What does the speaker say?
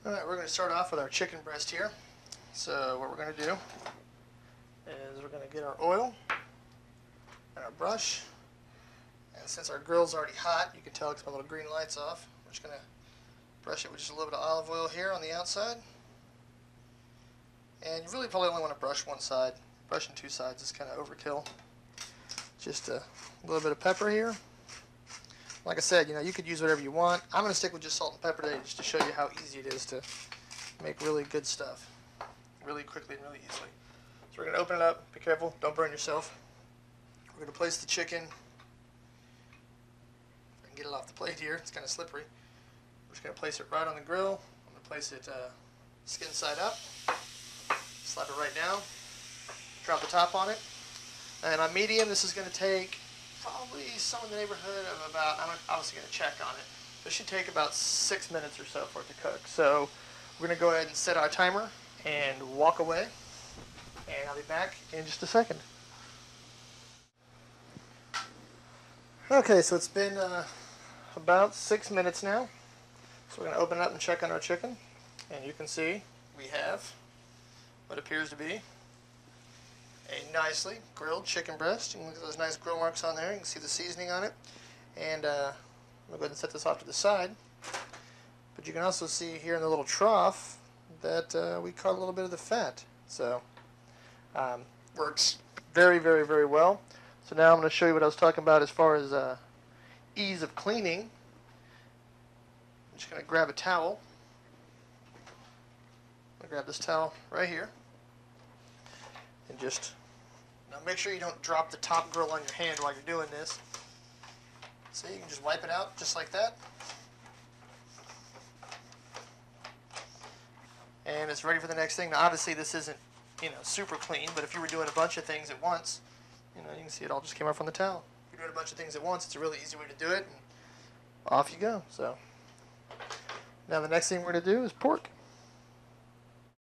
Alright, we're going to start off with our chicken breast here. So what we're going to do is we're going to get our oil and our brush. And since our grill's already hot, you can tell because my little green light's off, we're just going to brush it with just a little bit of olive oil here on the outside. And you really probably only want to brush one side. Brushing two sides is kind of overkill. Just a little bit of pepper here. Like I said, you could use whatever you want. I'm going to stick with just salt and pepper today just to show you how easy it is to make really good stuff really quickly and really easily. So we're going to open it up. Be careful. Don't burn yourself. We're going to place the chicken. I can get it off the plate here. It's kind of slippery. We're just going to place it right on the grill. I'm going to place it skin side up. Slap it right down. Drop the top on it. And on medium, this is going to take probably somewhere in the neighborhood of about, I'm obviously going to check on it. This should take about 6 minutes or so for it to cook. So we're going to go ahead and set our timer and walk away. And I'll be back in just a second. Okay, so it's been about 6 minutes now. So we're going to open it up and check on our chicken. And you can see we have what appears to be a nicely grilled chicken breast. You can look at those nice grill marks on there. You can see the seasoning on it. And I'm going to go ahead and set this off to the side. But you can also see here in the little trough that we cut a little bit of the fat. So works very, very, very well. So now I'm going to show you what I was talking about as far as ease of cleaning. I'm just going to grab a towel. I'm going to grab this towel right here. And just, now make sure you don't drop the top grill on your hand while you're doing this. So you can just wipe it out just like that. And it's ready for the next thing. Now obviously this isn't, super clean, but if you were doing a bunch of things at once, you can see it all just came off on the towel. If you're doing a bunch of things at once, it's a really easy way to do it, and off you go. So now the next thing we're going to do is pork.